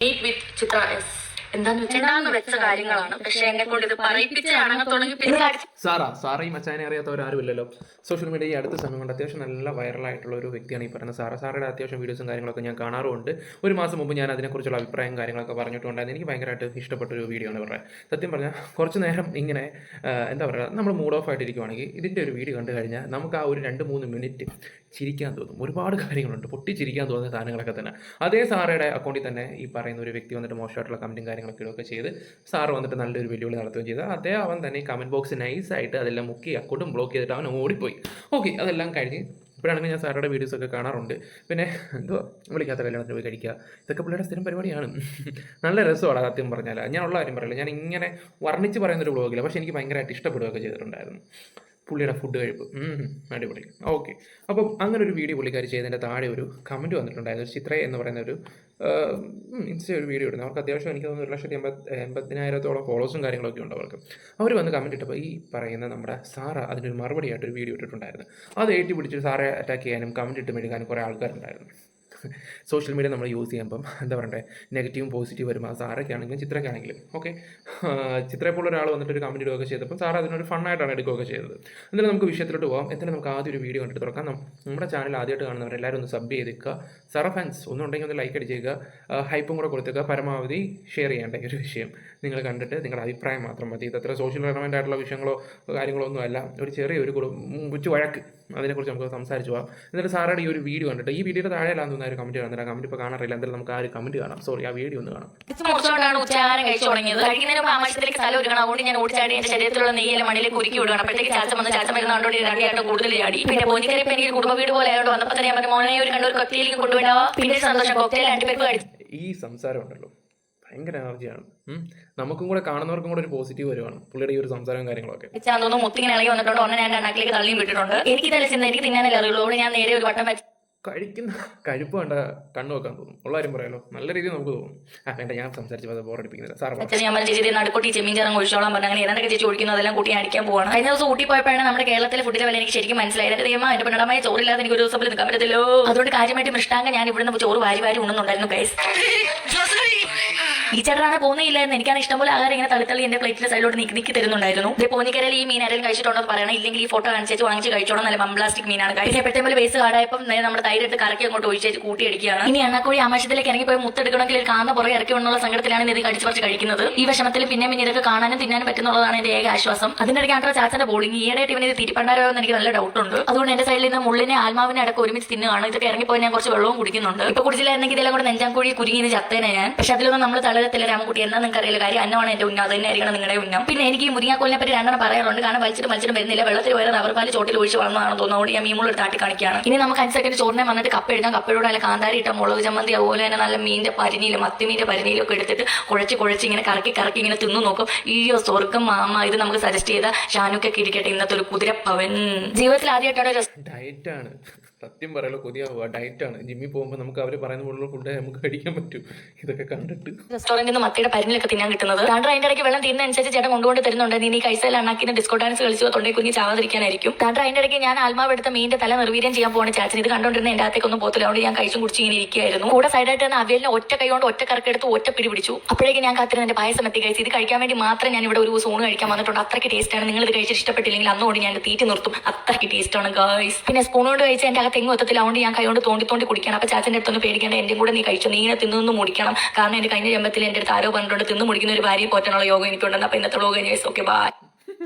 Meet with Chitra S. എന്താന്ന് വെച്ച കാര്യങ്ങളാണ്. പക്ഷെ എന്നെ കൊണ്ട് ഇത് പറയിപ്പിച്ച് അടങ്ങ തുടങ്ങി. പിന്നെ സാറയും മച്ചാനെ അറിയാത്തവരാരുമില്ലല്ലോ. സോഷ്യൽ മീഡിയ ഈ അടുത്ത സമയം കൊണ്ട് അത്യാവശ്യം നല്ല വൈറലായിട്ടുള്ള ഒരു വ്യക്തിയാണ് ഈ പറയുന്നത് സാറയുടെ അത്യാവശ്യം വീഡിയോസും കാര്യങ്ങളൊക്കെ ഞാൻ കാണാറുമുണ്ട്. ഒരു മാസം മുമ്പ് ഞാൻ അതിനെക്കുറിച്ചുള്ള അഭിപ്രായം കാര്യങ്ങളൊക്കെ പറഞ്ഞിട്ടുണ്ടായിരുന്നു. എനിക്ക് ഭയങ്കരമായിട്ട് ഇഷ്ടപ്പെട്ടൊരു വീഡിയോ ആണ് പറയുന്നത്. സത്യം പറഞ്ഞാൽ കുറച്ച് നേരം ഇങ്ങനെ എന്താ പറയുക, നമ്മൾ മൂഡ് ഓഫ് ആയിട്ടിരിക്കുവാണെങ്കിൽ ഇതിൻ്റെ ഒരു വീഡിയോ കണ്ടു കഴിഞ്ഞാൽ നമുക്ക് ആ ഒരു 2-3 മിനിറ്റ് ചിരിക്കാൻ തോന്നും. ഒരുപാട് കാര്യങ്ങളുണ്ട്, പൊട്ടിച്ചിരിക്കാൻ തോന്നുന്ന സാധനങ്ങളൊക്കെ തന്നെ. അതേ സാറയുടെ അക്കൗണ്ടിൽ തന്നെ ഈ പറയുന്ന ഒരു വ്യക്തി വന്നിട്ട് മോശമായിട്ടുള്ള കമൻറ്റും കാര്യങ്ങളൊക്കെ ഇടുകയൊക്കെ ചെയ്ത് സാറ് വന്നിട്ട് നല്ലൊരു വെല്ലുവിളി നടത്തുകയും ചെയ്ത് അവൻ തന്നെ ഈ കമൻറ്റ് ബോക്സ് നൈസായിട്ട് അതെല്ലാം മുക്കി അക്കൗണ്ടും ബ്ലോക്ക് ചെയ്തിട്ട് അവൻ ഓടിപ്പോയി. ഓക്കെ, അതെല്ലാം കഴിഞ്ഞ് ഇപ്പോഴാണെങ്കിൽ ഞാൻ സാറുടെ വീഡിയോസൊക്കെ കാണാറുണ്ട്. പിന്നെ എന്തുവാ വിളിക്കാത്ത കല്യാണത്തിന് പോയി കഴിക്കുക, ഇതൊക്കെ പിള്ളേരുടെ സ്ഥിരം പരിപാടിയാണ്. നല്ല രസമാണ് സത്യം പറഞ്ഞാൽ. ഞാൻ ഉള്ള കാര്യം പറയില്ല, ഞാൻ ഇങ്ങനെ വർണ്ണിച്ച് പറയുന്നൊരു ബ്ലോഗില്ല, പക്ഷേ എനിക്ക് ഭയങ്കരമായിട്ട് ഇഷ്ടപ്പെടുകയൊക്കെ ചെയ്തിട്ടുണ്ടായിരുന്നു പുള്ളിയുടെ ഫുഡ് കഴിപ്പ്. അടിപൊളി. ഓക്കെ, അപ്പം അങ്ങനെ ഒരു വീഡിയോ പുള്ളിക്കാരി ചെയ്തതിൻ്റെ താഴെ ഒരു കമൻറ്റ് വന്നിട്ടുണ്ടായിരുന്നു. ഒരു ചിത്ര എന്ന് പറയുന്ന ഒരു ഇൻസ്റ്റ ഒരു വീഡിയോ ഇടുന്നത്. അവർക്ക് അത്യാവശ്യം എനിക്ക് തോന്നുന്നു 1,80,000 ഫോളോവേഴ്സും കാര്യങ്ങളൊക്കെ ഉണ്ട് അവർക്ക്. അവർ വന്ന് കമൻറ്റ് ഇട്ടപ്പോൾ ഈ പറയുന്ന നമ്മുടെ സാറ അതിനൊരു മറുപടിയായിട്ടൊരു വീഡിയോ ഇട്ടിട്ടുണ്ടായിരുന്നു. അത് ഏറ്റി പിടിച്ച് സാറെ അറ്റാക്ക് ചെയ്യാനും കമൻറ്റ് ഇട്ട് മെഴുകാനും കുറേ ആൾക്കാരുണ്ടായിരുന്നു. സോഷ്യൽ മീഡിയ നമ്മൾ യൂസ് ചെയ്യുമ്പം എന്താ പറയണ്ടേ, നെഗറ്റീവും പോസിറ്റീവ് വരും. ആ സാറൊക്കെ ആണെങ്കിലും ചിത്രക്കാണെങ്കിലും. ഓക്കെ, ചിത്രയെപ്പോലെ ഒരാൾ വന്നിട്ട് ഒരു കമൻറ്റ് ഇടുകയൊക്കെ ചെയ്തപ്പോൾ സാർ അതിനൊരു ഫണ്ണായിട്ടാണ് എടുക്കുകയൊക്കെ ചെയ്തത്. എന്തായാലും നമുക്ക് വിഷയത്തിലോട്ട് പോകാം. എന്തായാലും നമുക്ക് ആദ്യം ഒരു വീഡിയോ കണ്ടിട്ട് തുറക്കാം. നമ്മുടെ ചാനൽ ആദ്യമായിട്ട് കാണുന്നവരെല്ലാവരും ഒന്ന് സബ് ചെയ്തേക്കുക. സാറ ഫാൻസ് ഒന്നുണ്ടെങ്കിൽ ഒന്ന് ലൈക്ക് അടിച്ചേക്കുക, ഹൈപ്പും കൂടെ കൊടുത്തേക്കുക. പരമാവധി ഷെയർ ചെയ്യേണ്ട ഒരു വിഷയം നിങ്ങൾ കണ്ടിട്ട് നിങ്ങളുടെ അഭിപ്രായം മാത്രം മതി. ഇതത്ര സോഷ്യൽ റെലവൻ്റ് ആയിട്ടുള്ള വിഷയങ്ങളോ കാര്യങ്ങളോ ഒന്നും അല്ല. ഒരു ചെറിയൊരു കൊച്ചു വഴക്ക്, അതിനെക്കുറിച്ച് നമുക്ക് സംസാരിച്ചു പോകാം. എന്നിട്ട് സാറുടെ ഈ ഒരു വീഡിയോ കണ്ടിട്ട്, ഈ വീഡിയോയുടെ താഴെയല്ലാന്ന് തോന്നുന്ന ഒരു കമൻറ്റ് കാണുന്നില്ല, കമൻറ്റ് ഇപ്പോൾ കാണാറില്ല. എന്തായാലും നമുക്ക് ആ ഒരു കമൻറ്റ് കാണാം. സോറി, ആ വീഡിയോ ഒന്ന് കാണാം. ഉച്ചാരം കഴിച്ചു തുടങ്ങിയത്. കഴിക്കുന്നതിന് ആവശ്യത്തിലേക്ക് സ്ഥലം ഒരുക്കണം. അതുകൊണ്ട് ഞാൻ ഓടിച്ചാടി എന്റെ ശരീരത്തിലുള്ള നെയ്യെല്ലാം മണ്ണിലേക്ക് കുരുക്കി വിടുകയാണ്. അപ്പോഴത്തേക്ക് ചാച്ച വരുന്ന കണ്ടോണ്ട് രണ്ടായിട്ട് കൂടുതൽ ചാടി. പിന്നെ പോനിക്കറി ഇപ്പം എനിക്ക് കുടുംബ വീട് പോലെ ആയതുകൊണ്ട് വന്നപ്പോൾ തന്നെ ഞാൻ പറഞ്ഞു, മോനെ ഒരു കണ്ടൊരു കൊക്കയിലേക്ക് കൊണ്ടുവിടാം. പിന്നെ സന്തോഷം, കൊക്കയിൽ 2 പേർക്ക് കഴിച്ചു. ഈ സംസാരം ഉണ്ടല്ലോ ഭയങ്കര എനർജിയാണ്. നമുക്കും കൂടെ കാണുന്നവർക്കും കൂടെ ഒരു പോസിറ്റീവ് വരുവാണ് പുള്ളിയുടെ ഈ ഒരു സംസാരവും കാര്യങ്ങളൊക്കെ. മുത്തിങ്ങനെ ഇളകി വന്നിട്ടുണ്ട്. ഒന്നെ ഞാൻ രണ്ടാക്കിലേക്ക് തള്ളിയും വിട്ടിട്ടുണ്ട്. എനിക്ക് തന്നെ എനിക്ക് തിന്നാനല്ല അറിയുള്ളൂ. ഞാൻ നേരെ ഒരു വട്ടം വെച്ച് കഴിക്കുന്ന കഴിപ്പ് കണ്ട കണ്ണു വെക്കാൻ തോന്നും. ഉള്ള കാര്യം പറയാലോ, നല്ല രീതിയിൽ നമുക്ക് തോന്നും. വേണ്ട, ഞാൻ സംസാരിച്ച് ബോറടിപ്പിക്കുന്നില്ല. സാർ നടുക്കൂട്ടി ചെമ്മീൻ ചേർന്ന് ഒഴിച്ചോളാൻ പറഞ്ഞു. അങ്ങനെ ഏതാണ്ടൊക്കെ ചേച്ചി ഒഴിക്കുന്നു, അതെല്ലാം കൂട്ടി അടിക്കാൻ പോവാണ്. കഴിഞ്ഞ ദിവസം ഊട്ടി പോയപ്പോഴാണ് നമ്മുടെ കേരളത്തിലെ ഫുഡിലെ വില എനിക്ക് ശരിക്കും മനസ്സിലായത്. എന്റെ ദൈവം, എന്റെ പെണ്ണടമായി ചോറില്ലാതെ എനിക്ക് ഒരു ദിവസം നിൽക്കാൻ പറ്റത്തില്ലോ. അതുകൊണ്ട് കാര്യമായിട്ട് മൃഷ്ടാങ്കം ഞാൻ ഇവിടുന്ന് ചോറ് വാരി ഉണ്ണുന്നുണ്ടായിരുന്നു ഗൈസ്. ഈ ചേട്ടനാണ് പോകുന്നില്ലായിരുന്നു. എനിക്കാണ് ഇഷ്ടംപോലെ ആഹാരം ഇങ്ങനെ തള്ളി എന്റെ പ്ലേറ്റിന്റെ സൈഡിലോട്ട് നീക്കി തരുന്നുണ്ടായിരുന്നു. ഇതേ പോന്നിക്കരയിൽ ഈ മീൻ ആരെങ്കിലും കഴിച്ചിട്ടുണ്ടോ പറയണം. ഇല്ലെങ്കിൽ ഈ ഫോട്ടോ കാണിച്ചു വാങ്ങിച്ച് കഴിച്ചോണം. നല്ല മംപ്ലാസ്റ്റിക് മീനാണ്. കഴിച്ചപ്പോഴത്തേക്കും ബേസ് കാടായപ്പം നമ്മുടെ തൈരെടുത്ത് കറക്കി അങ്ങോട്ട് ഒഴിച്ച് കൂട്ടി അടിക്കുകയാണ്. ഇനി എണ്ണക്കോഴി ആമാശത്തിലേക്ക് ഇറങ്ങി പോയി മുത്തെടുക്കണമെങ്കിൽ ഒരു കാന്ന പുറകെ ഇറക്കി വന്നുള്ള സങ്കടത്തിലാണ് ഇത് കടിച്ചു പറിച്ച് കഴിക്കുന്നത്. ഈ വിഷമത്തിൽ പിന്നെ ഇതൊക്കെ കാണാനും തിന്നാനും പറ്റുന്നുള്ളതാണ് എന്റെ ഏക ആശ്വാസം. അതിനിടയ്ക്ക് ആണ്ട്ര ചാച്ചന്റെ ബോളിംഗ് ഈയിടെയായിട്ട് ഇവന് ഇത് തിരിപ്പണ്ടാരോ എന്ന് എനിക്ക് നല്ല ഡൗട്ട് ഉണ്ട്. അതുകൊണ്ട് എന്റെ സൈഡിൽ നിന്ന് മുള്ളിനെ ആത്മാവിനെ അടക്കം ഒരുമിച്ച് തിന്നുകയാണ്. ഇതൊക്കെ ഇറങ്ങിപ്പോയി ഞാൻ കുറച്ച് വെള്ളവും കുടിക്കുന്നുണ്ട്. ഇപ്പൊ കുടിച്ചില്ലായിരുന്നെങ്കിൽ ഇതെല്ലാം കൂടെ നെഞ്ചാൻകോഴി കുരുങ്ങി ചത്തേനെ ഞാൻ. പക്ഷെ അതിലൊന്നും നമ്മൾ തളരത്തില്ല രാമൻകുട്ടി. എന്താ നിങ്ങൾക്ക് അറിയില്ല, കാര്യം അന്നമാണ് എന്റെ ഉന്നം, അത് തന്നെ ആയിരിക്കണം നിങ്ങളുടെ ഉന്നം. പിന്നെ എനിക്ക് ഈ മുരിങ്ങാക്കോലിനെ പറ്റി 2 പറയാറുണ്ട്. കാരണം വലിച്ചിട്ട് വരുന്നില്ല. വെള്ളത്തിൽ വരെ റബ്ബർപാല് ചോട്ടിൽ ഒഴിച്ച് വളർന്നതാണെന്ന് തോന്നുന്നു. അതുകൊണ്ട് ഞാൻ മീമുള്ള താട്ടി കാണിക്കുകയാണ്. ഇനി നമുക്ക് 5 സെക്കൻഡ് ചോറിനെ വന്നിട്ട് കപ്പ് എടുക്കാം. കപ്പയോടെ അല്ല കാന്താരി ഇട്ട മുളക് ചമ്മന്തി, അതുപോലെ തന്നെ നല്ല മീനിന്റെ പരിനിയിലും മത്തിമീന്റെ പരിനിയിലും ഒക്കെ എടുത്തിട്ട് കുഴച്ച് ഇങ്ങനെ കറക്കി ഇങ്ങനെ തിന്നു നോക്കും. ഈയോ സ്വർഗം മാമ. ഇത് നമുക്ക് സജസ്റ്റ് ചെയ്ത ഷാനുക്കൊക്കെ ഇരിക്കട്ടെ ഇന്നത്തെ ഒരു കുതിരപ്പവൻ. ജീവിതത്തിൽ ആദ്യമായിട്ടാണ് ഡയറ്റാണ്. സത്യം പറയാലോ, കൊതിയാവുക. ഡയറ്റാണ്. ജിമ്മിൽ പോകുമ്പോൾ നമുക്ക് അവർ പറയുന്ന പോലുള്ള ഫുഡ് നമുക്ക് കഴിക്കാൻ പറ്റും. ഇതൊക്കെ കണ്ടിട്ട് റെസ്റ്റോറന്റിൽ നിന്ന് മത്തിയുടെ പരിനിലൊക്കെ തിന്നാൻ കിട്ടുന്നത്. താണ്ട്ര അതിന്റെ ഇടയ്ക്ക് വെള്ളം തീരുന്നതനുസരിച്ച് ചേട്ടൻ കൊണ്ടുകൊണ്ട് തരുന്നുണ്ട്. നീ കൈസയിൽ അണ്ണാക്കിന് ഡിസ്കോ ഡാൻസ് കളിച്ചു തൊണ്ടേ കുഞ്ഞി ചാവാതിരിക്കാനായിരിക്കും. താണ്ട്ര അതിന്റെ ഇടയ്ക്ക് ഞാൻ ആത്മാവ് എടുത്ത മീനിന്റെ തല നിർവീര്യം ചെയ്യാൻ പോകണം. ചാച്ചൻ ഇത് കണ്ടോണ്ടിരുന്ന എന്റെ അകത്തേക്കൊന്നും പോത്തില്ല. അതുകൊണ്ട് ഞാൻ കഴിച്ചും കുടിച്ച് ഇങ്ങനെ ഇരിക്കുകയായിരുന്നു. കൂടെ സൈഡായിട്ട് തന്നെ അവിയലിനെ ഒറ്റ കൈ കൊണ്ട് ഒറ്റ കറക്കെടുത്ത് ഒറ്റ പിടി പിടിച്ചു. അപ്പോഴേക്കും ഞാൻ കാത്തിരുന്ന എന്റെ പായസം എത്തി കഴിച്ചു. ഇത് കഴിക്കാൻ വേണ്ടി മാത്രം ഞാൻ ഇവിടെ ഒരു സൂണ് കഴിക്കാൻ വന്നിട്ടുണ്ട്. അത്രയ്ക്ക് ടേസ്റ്റാണ്. നിങ്ങൾ ഇത് കഴിച്ചിട്ട് ഇഷ്ടപ്പെട്ടില്ലെങ്കിൽ അന്നോട് ഞാൻ തീറ്റി നിർത്തും. അത്രയ്ക്ക് ടേസ്റ്റാണ് ഗൈസ്. പിന്നെ സ്പൂൺ കൊണ്ട് കഴിച്ച് എന്റെ അകത്ത് എങ്ങും എത്തത്തില്ല. അതുകൊണ്ട് ഞാൻ കൈകൊണ്ട് തോണ്ടി കുടിക്കണം. അപ്പൊ ചാച്ചന്റെ അടുത്തൊന്ന് പേടിക്കേണ്ട, എന്റെ കൂടെ നീ കഴിച്ചു, നീ ഇങ്ങനെ തിന്നു മുടിക്കണം. കാരണം എന്റെ കഴിഞ്ഞ ജന്മത്തിൽ എന്റെ അടുത്ത് ആരോ പറഞ്ഞിട്ടുണ്ട് തിന്നു മുടിക്കുന്ന ഒരു ഭാര്യയെ പോറ്റാനുള്ള യോഗം എനിക്കുണ്ടെന്ന്. അപ്പൊ ഇന്നത്തെ വ്ലോഗ് കഴിഞ്ഞ ഓക്കെ ബൈ.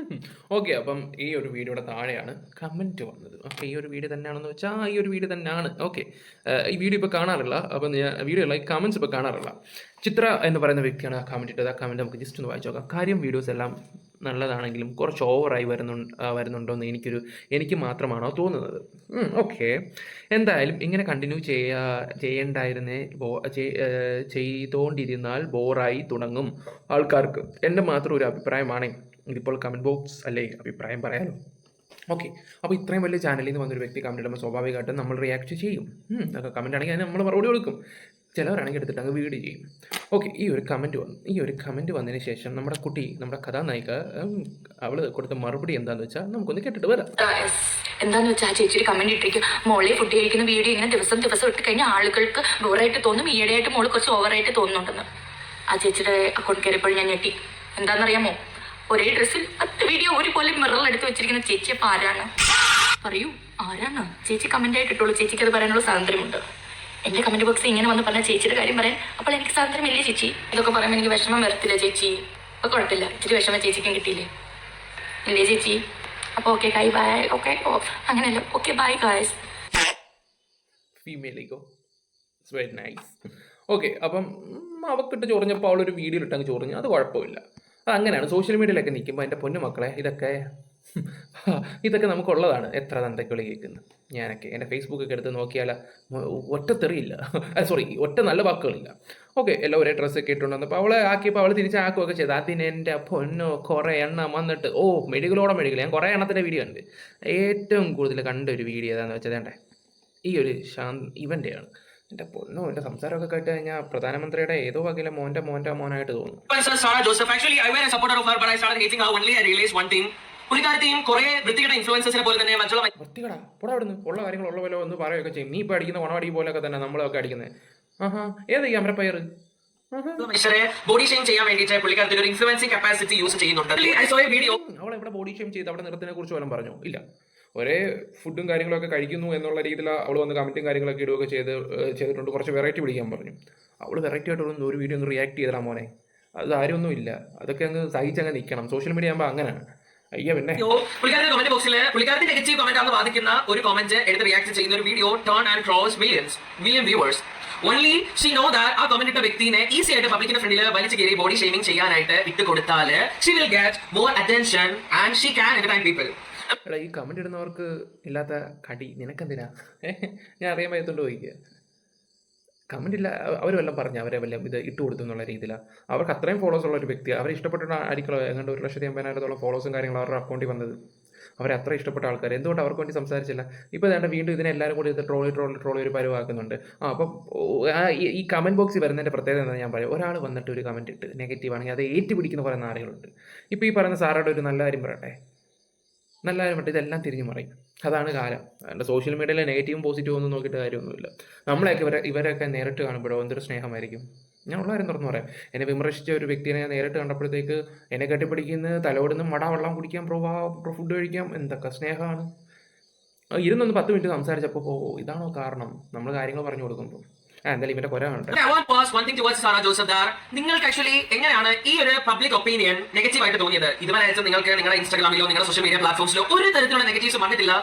ഓക്കെ, അപ്പം ഈ ഒരു വീഡിയോയുടെ താഴെയാണ് കമൻറ്റ് വന്നത്. ഓക്കെ, ഈ ഒരു വീഡിയോ തന്നെയാണെന്ന് വെച്ചാൽ ഈ ഒരു വീഡിയോ തന്നെയാണ്. ഓക്കെ, ഈ വീഡിയോ ഇപ്പോൾ കാണാറില്ല. അപ്പം ഞാൻ വീഡിയോ ലൈക്ക് കമൻറ്റ്സ് ഇപ്പോൾ കാണാറില്ല. ചിത്ര എന്ന് പറയുന്ന വ്യക്തിയാണ് ആ കമൻറ്റ് ഇട്ടത്. ആ കമൻറ്റ് നമുക്ക് ജസ്റ്റ് ഒന്ന് വായിച്ചു നോക്കാം. കാര്യം വീഡിയോസ് എല്ലാം നല്ലതാണെങ്കിലും കുറച്ച് ഓവറായി വരുന്നുണ്ടോ എന്ന് എനിക്ക് മാത്രമാണോ തോന്നുന്നത്? ഓക്കെ, എന്തായാലും ഇങ്ങനെ കണ്ടിന്യൂ ചെയ്തുകൊണ്ടിരുന്നാൽ ബോറായി തുടങ്ങും ആൾക്കാർക്ക്. എൻ്റെ മാത്രം ഒരു അഭിപ്രായമാണ്. ഇതിപ്പോൾ കമൻറ്റ് ബോക്സ് അല്ലേ, അഭിപ്രായം പറയാലോ. ഓക്കെ, അപ്പോൾ ഇത്രയും വലിയ ചാനലിൽ നിന്ന് വന്നൊരു വ്യക്തി കമൻറ്റ് ഇടുമ്പോൾ സ്വാഭാവികമായിട്ടും നമ്മൾ റിയാക്ട് ചെയ്യും. കമൻറ്റ് ആണെങ്കിൽ അതിന് നമ്മൾ മറുപടി കൊടുക്കും. ചിലവരാണെങ്കിൽ എടുത്തിട്ട് അങ്ങ് വീഡിയോ ചെയ്യും. ഓക്കെ, ഈ ഒരു കമൻറ്റ് വന്നതിന് ശേഷം നമ്മുടെ കഥാനായിക അവൾ കൊടുത്ത മറുപടി എന്താണെന്ന് വെച്ചാൽ നമുക്കൊന്ന് കേട്ടിട്ട് വരാം. എന്താന്ന് വെച്ചാൽ ആ ചേച്ചിയുടെ കമന്റ് ഇട്ടിരിക്കും, മോളെ ഫുഡ് കഴിക്കുന്ന വീഡിയോ ഇങ്ങനെ ദിവസം ദിവസം ഇട്ട് കഴിഞ്ഞാൽ ആളുകൾക്ക് ബോറായിട്ട് തോന്നും, ഈയിടെയായിട്ട് മോള് കുറച്ച് ഓവറായിട്ട് തോന്നുന്നുണ്ടെന്ന്. ആ ചേച്ചിയുടെ അക്കൗണ്ട് കയറിയപ്പോൾ ഞാൻ ഞെട്ടി. എന്താണെന്നറിയാമോ, ഒരേ ഡ്രസ്സിൽ 10 വീഡിയോ ഒരുപോലെ മിററിൽ എടുത്ത് വെച്ചിരിക്കുന്ന ചേച്ചി അപ്പം ആരാണ്? പറയൂ, ആരാണ്? ചേച്ചി കമന്റ് ആയിട്ട് ഇട്ടുള്ളൂ, ചേച്ചിക്ക് അത് പറയാനുള്ള സ്വാതന്ത്ര്യമുണ്ട്. എന്റെ കമന്റ് ബോക്സിൽ ഇങ്ങനെ വന്ന് പറഞ്ഞ ചേച്ചിയുടെ കാര്യം പറയാൻ അപ്പോൾ എനിക്ക് സ്വാതന്ത്ര്യമില്ലേ ചേച്ചി? ഇതൊക്കെ പറയുമ്പോൾ എനിക്ക് വിഷമം വരത്തില്ല ചേച്ചി? അപ്പോൾ കുഴപ്പമില്ല, ഇച്ചിരി വിഷമം ചേച്ചിക്കും കിട്ടിയില്ലേ? ഇല്ലേ ചേച്ചി? അപ്പോൾ ഓക്കെ ഗായ് ബൈ. ഓക്കെ, ഓ അങ്ങനെയല്ല, ഓക്കെ ബൈ ഗായ്സ്. ഫീമെയിലേക്കോ? It's very nice. ഓക്കെ, അപ്പം അവക്കിട്ട് ചൊറിഞ്ഞപ്പോൾ അവളൊരു വീഡിയോ ഇട്ടങ്ങ് ചൊറിഞ്ഞു, അത് കുഴപ്പമില്ല. അത് അങ്ങനെയാണ് സോഷ്യൽ മീഡിയയിലൊക്കെ നിൽക്കുമ്പോൾ എൻ്റെ പൊന്നു മക്കളെ, ഇതൊക്കെ നമുക്കുള്ളതാണ്. എത്ര തന്തയ്ക്കുള്ളി കേൾക്കുന്നു. ഞാനൊക്കെ എൻ്റെ ഫേസ്ബുക്കൊക്കെ എടുത്ത് നോക്കിയാൽ ഒറ്റ തെറിയില്ല, സോറി ഒറ്റ നല്ല വാക്കുകളില്ല. ഓക്കെ, എല്ലാം ഒരേ ഡ്രസ്സൊക്കെ ഇട്ടുണ്ടെന്നപ്പോൾ അവളെ ആക്കിയപ്പോൾ അവൾ തിരിച്ചാക്കുകയൊക്കെ ചെയ്തു. അതിന് എൻ്റെ പൊന്നോ കുറേ എണ്ണം വന്നിട്ട് മെഡിക്കലോടെ മെഡിക്കൽ. ഞാൻ കുറേ എണ്ണത്തിൻ്റെ വീഡിയോ ഉണ്ട്. ഏറ്റവും കൂടുതൽ കണ്ട ഒരു വീഡിയോ ഏതാണെന്ന് വെച്ചാൽ വേണ്ടേ, ഈ ഒരു ഇവൻ്റെയാണ്. എൻ്റെ പൊന്നോ, എൻ്റെ സംസാരമൊക്കെ കേട്ട് കഴിഞ്ഞാൽ പ്രധാനമന്ത്രിയുടെ ഏതോ വകയിലെ മോനായിട്ട് തോന്നുന്നു. Sarah Joseph. Actually, I were a supporter of her, but I started hating her only I realized one thing. പുള്ളിക്കാരത്തെയും കുറേ വൃത്തികെട്ട ഇൻഫ്ലുവൻസസിനെ പോലെ തന്നെ മറ്റുള്ള വൃത്തികടാ പൊടാ അവിടുന്ന്. ഉള്ള കാര്യങ്ങൾ ഉള്ള പോലെ ഒന്ന് പറയുകയൊക്കെ ചെയ്യും. നീ ഇപ്പോൾ അടിക്കുന്ന ഗുണമടി പോലെയൊക്കെ തന്നെ നമ്മളൊക്കെ അടിക്കുന്നത്. ഏത് ക്യാമറ പയർ മനുഷ്യരെ ബോഡി ഷെയിം ചെയ്യാൻ വേണ്ടിയിട്ട് പുള്ളിക്കാരത്തിൽ ഒരു ഇൻഫ്ലുവൻസിംഗ് കപ്പാസിറ്റി യൂസ് ചെയ്യുന്നുണ്ട്. I saw a video. അവൾ എവിടെ ബോഡി ഷെയിം ചെയ്ത് അവിടെ നിറത്തിനെ കുറിച്ച് വല്ലതും പറഞ്ഞോ? ഇല്ല. ഒരേ ഫുഡും കാര്യങ്ങളൊക്കെ കഴിക്കുന്നു എന്നുള്ള രീതിയിൽ അവൾ വന്ന് കമൻറ്റും കാര്യങ്ങളൊക്കെ ഇടുകയൊക്കെ ചെയ്തിട്ടുണ്ട്. കുറച്ച് വെറൈറ്റി പിടിക്കാൻ പറഞ്ഞു. അവൾ വെറൈറ്റി ആയിട്ട് ഒരു വീഡിയോ ഒന്ന് റിയാക്ട് ചെയ്തടാ മോനെ. അത് ആരൊന്നും ഇല്ല, അതൊക്കെ അങ്ങ് സഹിച്ചങ്ങ് നിൽക്കണം. സോഷ്യൽ മീഡിയ ആകുമ്പോൾ അങ്ങനെയാണ്. അയ്യ പിന്നെ പുള്ളിക്കാരുടെ കമന്റ് ബോക്സിൽ പുള്ളിക്കാരത്തിന്റെ നെഗറ്റീവ് കമന്റ് ആണെന്ന് വാദിക്കുന്ന ഒരു കമന്റ് എടുത്ത് റിയാക്ട് ചെയ്യുന്ന ഒരു video turn and cross million viewers. Only she know that ആ കമന്റ് ഇട്ട വ്യക്തിനെ ഈസി ആയിട്ട് പബ്ലിക്കിന്റെ ഫ്രണ്ടിൽ വലിച്ചു കയറി ബോഡി ഷെയ്മിംഗ് ചെയ്യാനായിട്ട് ഇട്ട് കൊടുത്താൽ she will get more attention and she can entertain people. എടാ, ഈ കമന്റ് ഇടുന്നവർക്ക് ഇല്ലാത്ത കടി നിനക്കെന്തിനാ? ഞാൻ അറിയാൻ പറ്റത്തോണ്ട് ചോദിക്കുക. കമന്റ് ഇല്ല, അവർ വല്ലതും പറഞ്ഞ് അവരെ വല്ലതും ഇത് ഇട്ട് കൊടുത്തു എന്നുള്ള രീതിയിലാണ്. അവർക്ക് അത്രയും ഫോളോസ് ഉള്ള ഒരു വ്യക്തി, അവരെ ഇഷ്ടപ്പെട്ടിട്ട് ആയിരിക്കണം എങ്ങാണ്ട് 1,50,000 ഫോളോസും കാര്യങ്ങളും അവരുടെ അക്കൗണ്ടിൽ വന്നത്. അവരെ അത്ര ഇഷ്ടപ്പെട്ട ആൾക്കാർ എന്തുകൊണ്ട് അവർക്ക് വേണ്ടി സംസാരിച്ചില്ല? ഇപ്പോൾ വേണ്ട വീണ്ടും ഇതിനെ എല്ലാവരും കൂടി ഇത് ട്രോളി ഒരു പരുവാക്കുന്നുണ്ട്. അപ്പം ഈ കമൻറ്റ് ബോക്സിൽ വരുന്നതിൻ്റെ പ്രത്യേകത എന്താ ഞാൻ പറയും. ഒരാൾ വന്നിട്ട് ഒരു കമൻറ്റ് ഇട്ട് നെഗറ്റീവ് ആണെങ്കിൽ അത് ഏറ്റുപിടിക്കുന്ന കുറേ നാളുകളുണ്ട്. ഇപ്പോൾ ഈ പറയുന്ന സാറയുടെ ഒരു നല്ല കാര്യം പറയട്ടെ, നല്ല കാര്യം പറ്റും, ഇതെല്ലാം തിരിഞ്ഞു മറിയും. അതാണ് കാലം. അതിൻ്റെ സോഷ്യൽ മീഡിയയിലെ നെഗറ്റീവും പോസിറ്റീവും ഒന്നും നോക്കിയിട്ട് കാര്യമൊന്നുമില്ല. നമ്മളെയൊക്കെ ഇവരൊക്കെ നേരിട്ട് കാണുമ്പോഴോ എന്തൊരു സ്നേഹമായിരിക്കും. ഞാൻ ഉള്ള കാര്യം തുറന്നു പറയാം. എന്നെ വിമർശിച്ച ഒരു വ്യക്തിയെ നേരിട്ട് കണ്ടപ്പോഴത്തേക്ക് എന്നെ കെട്ടിപ്പിടിക്കുന്ന, തലോടുന്ന് വെള്ളം കുടിക്കാം, ഫുഡ് കഴിക്കാം, എന്തൊക്കെ സ്നേഹമാണ്. ഇരുന്നൊന്ന് 10 മിനിറ്റ് സംസാരിച്ചപ്പോൾ ഇതാണോ കാരണം? നമ്മൾ കാര്യങ്ങൾ പറഞ്ഞു കൊടുക്കുമ്പോൾ എന്തായാലും ഇവന്റെ കൊര കാണട്ടെ. നിങ്ങൾക്ക് ആക്ച്വലി എങ്ങനെയാണ് ഈ ഒരു പബ്ലിക് ഒപ്പീനിയൻ നെഗറ്റീവ് ആയിട്ട് തോന്നിയത്? ഇതുവരെ നിങ്ങൾക്ക് നിങ്ങളുടെ ഇൻസ്റ്റാഗ്രാമിലോ നിങ്ങളുടെ സോഷ്യൽ മീഡിയ പ്ലാറ്റ്ഫോംസിലോ ഒരു തരത്തിലുള്ള നെഗറ്റീവ്സ് വന്നിട്ടില്ല.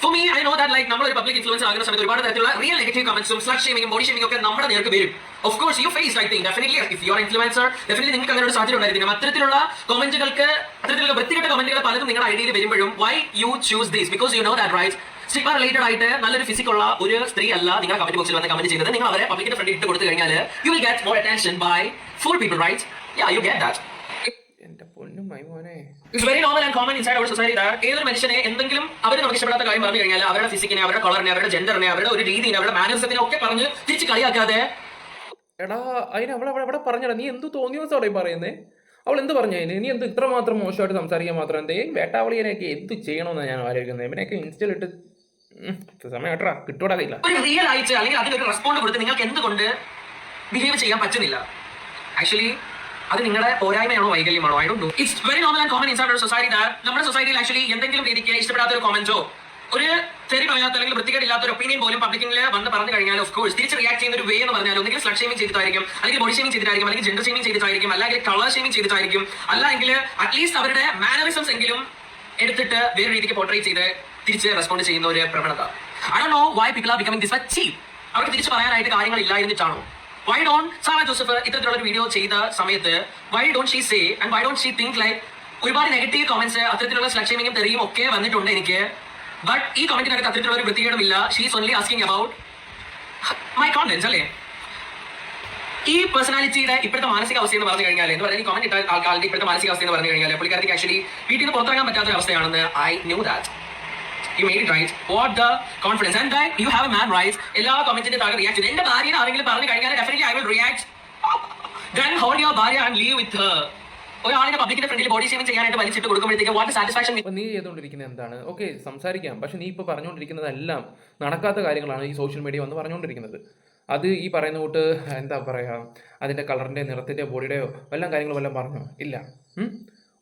For me, I know that like നമ്മൾ ഒരു പബ്ലിക് ഇൻഫ്ലുവൻസർ ആകുന്ന സമയത്ത് ഒരുപാട് തരത്തിലുള്ള റിയൽ നെഗറ്റീവ് കമന്റ്സും സ്ലട്ട് ഷേമിംഗും ബോഡി ഷേമിംഗും ഒക്കെ നമ്മുടെ നേർക്ക് വരും. Of course, you face I think definitely if you are influencer, definitely നിങ്ങൾക്ക് അങ്ങനെ ഒരു സാധ്യത ഉണ്ടായിരിക്കും. അത്തരത്തിലുള്ള കമന്റുകൾക്ക്, അത്തരത്തിലുള്ള വൃത്തികെട്ട കമന്റുകൾ പലതും നിങ്ങളുടെ ഐഡിയയിൽ വരുമ്പോഴും why you choose this? Because you know that right? Stigma related ആയിട്ട് നല്ലൊരു ഫിസിക്കുള്ള ഒരു സ്ത്രീ അല്ല നിങ്ങളുടെ കമന്റ് ബോക്സിൽ വന്ന് കമന്റ് ചെയ്യുന്നത്. നിങ്ങൾ അവരെ പബ്ലിക്കിന്റെ ഫ്രണ്ടിൽ ഇട്ട് കൊടുത്തു കഴിഞ്ഞാൽ you will get more attention by 4 people, right? Yeah, you get that. എന്റെ പൊന്നും മൈമോനെ, It's very normal and common inside our society that ഏതൊരു മനുഷ്യനെ എന്തെങ്കിലും അവർ നമുക്ക് ഇഷ്ടപ്പെടാത്ത കാര്യം പറഞ്ഞു കഴിഞ്ഞാൽ അവരുടെ ഫിസിക്കിനെ, അവരുടെ കളറിനെ, അവരുടെ ജെൻഡറിനെ, അവരുടെ ഒരു രീതിനെ, അവരുടെ മാനേഴ്സത്തിനെ ഒക്കെ പറഞ്ഞ് തിരിച്ച് കളിയാക്കാതെ എടാ അതിന് അവളെ പറഞ്ഞടാ, നീ എന്ത് തോന്നിയോടെ പറയുന്നേ? അവൾ എന്ത് പറഞ്ഞു? നീ എന്ത് ഇത്രമാത്രം മോശമായിട്ട് സംസാരിക്കാൻ മാത്രം എന്തേ? വേട്ടാവളിയനെയൊക്കെ എന്ത് ചെയ്യണമെന്നാണ് ഞാൻ ആലോചിക്കുന്നത്. ഇവനെയൊക്കെ ഇൻസ്റ്റയിലിട്ട് സമയം കേട്ടാ കിട്ടൂടാ ഇല്ല. ഒരു റിയൽ ആയിട്ട് അല്ലെങ്കിൽ അതിനൊരു റെസ്പോണ്ട് കൊടുത്ത് നിങ്ങൾക്ക് എന്തുകൊണ്ട് ബിഹേവ് ചെയ്യാൻ പറ്റുന്നില്ല? ആക്ച്വലി അത് നിങ്ങളുടെ പോരായ്മയാണോ വൈകല്യമാണോ? I don't know. It's very normal and common inside our society that നമ്മുടെ സൊസൈറ്റിയിൽ ആക്ച്വലി എന്തെങ്കിലും രീതിക്ക് ഇഷ്ടപ്പെടാത്ത ഒരു കമന്റോ ഒരു തെറി പറയാത്ത അല്ലെങ്കിൽ വൃത്തികേടില്ലാത്ത ഒരു ഒപ്പീനിയൻ പോലും പബ്ലിക്കിൽ വന്ന് പറഞ്ഞു കഴിഞ്ഞാൽ ഓഫ് കോഴ്സ് തിരിച്ച് റിയാക്ട് ചെയ്യുന്ന ഒരു വേ എന്ന് പറഞ്ഞാൽ ഒന്നെങ്കിൽ സ്ലട്ട് ഷേമിംഗ് ചെയ്തിട്ടായിരിക്കും, അല്ലെങ്കിൽ ബോഡി ഷേമിംഗ് ചെയ്തിട്ടായിരിക്കും, അല്ലെങ്കിൽ ജെൻഡർ ഷേമിംഗ് ചെയ്തിട്ടായിരിക്കും, അല്ലെങ്കിൽ കളർ ഷേമിംഗ് ചെയ്തിട്ടായിരിക്കും, അല്ലെങ്കിൽ അറ്റ്ലീസ്റ്റ് അവരുടെ മാനറിസംസ് എങ്കിലും എടുത്തിട്ട് വേറെ രീതിക്ക് പോർട്രേറ്റ് ചെയ്ത് തിരിച്ച് റെസ്പോണ്ട് ചെയ്യുന്ന ഒരു പ്രവണത. I don't know why people are becoming this much cheap. അവർക്ക് തിരിച്ച് പറയാനായിട്ട് കാര്യങ്ങൾ ഇല്ലായിരുന്നിട്ടാണോ? Why don't സാറ ജോസഫ് ഇത്തരത്തിലുള്ള ഒരു വീഡിയോ ചെയ്ത സമയത്ത് why don't she say and why don't she think like ഒരുപാട് നെഗറ്റീവ് കമന്റ്സ് അത്തരത്തിലുള്ള സ്ലട്ട് ഷേമിംഗും തെറിയും ഒക്കെ വന്നിട്ടുണ്ട് എനിക്ക്, ബട്ട് ഈ കമന്റിനകത്ത് അത്തരത്തിലുള്ള ഒരു വൃത്തികേടും ഇല്ല. She is only asking about my confidence അല്ലേ? ഈ പേഴ്സണാലിറ്റിയുടെ ഇപ്പോഴത്തെ മാനസികാവസ്ഥ എന്ന് പറഞ്ഞു കഴിഞ്ഞാൽ എന്ന് പറഞ്ഞാൽ ഈ കമന്റ് ഇട്ട ആൾക്കാരുടെ ഇപ്പോഴത്തെ മാനസികാവസ്ഥ എന്ന് പറഞ്ഞു കഴിഞ്ഞാൽ പുള്ളിക്കാർക്ക് ആക്ച്വലി വീട്ടിൽ നിന്ന് പുറത്തിറങ്ങാൻ പറ്റാത്ത ഒരു അവസ്ഥയാണെന്ന് I knew that. You made it right. What the confidence? And guy, you have a man right. എല്ലാ കമന്റിന്റെ താഴെ റിയാക്ട് ചെയ്ത് എന്റെ ഭാര്യനെ ആരെങ്കിലും പറഞ്ഞു കഴിഞ്ഞാൽ definitely I will react. Then hold your ഭാര്യ and leave with her. ഒരാളിനെ പബ്ലിക്കിന്റെ ഫ്രണ്ടിൽ ബോഡി ഷേമിംഗ് ചെയ്യാനായിട്ട് വലിച്ചിട്ട് കൊടുക്കുമ്പോഴത്തേക്ക് വാട്ട് സാറ്റിസ്ഫാക്ഷൻ. അപ്പോൾ നീ ചെയ്തുകൊണ്ടിരിക്കുന്നത് എന്താണ്? ഓക്കെ, സംസാരിക്കാം. പക്ഷെ നീ ഇപ്പോൾ പറഞ്ഞുകൊണ്ടിരിക്കുന്നതെല്ലാം നടക്കാത്ത കാര്യങ്ങളാണ് ഈ സോഷ്യൽ മീഡിയ വന്ന് പറഞ്ഞുകൊണ്ടിരിക്കുന്നത്. അത് ഈ പറയുന്ന കൂട്ട് എന്താ പറയുക, അതിൻ്റെ കളറിൻ്റെ, നിറത്തിൻ്റെ, ബോഡിയുടെയോ വല്ല കാര്യങ്ങളും വല്ലതും പറഞ്ഞോ? ഇല്ല.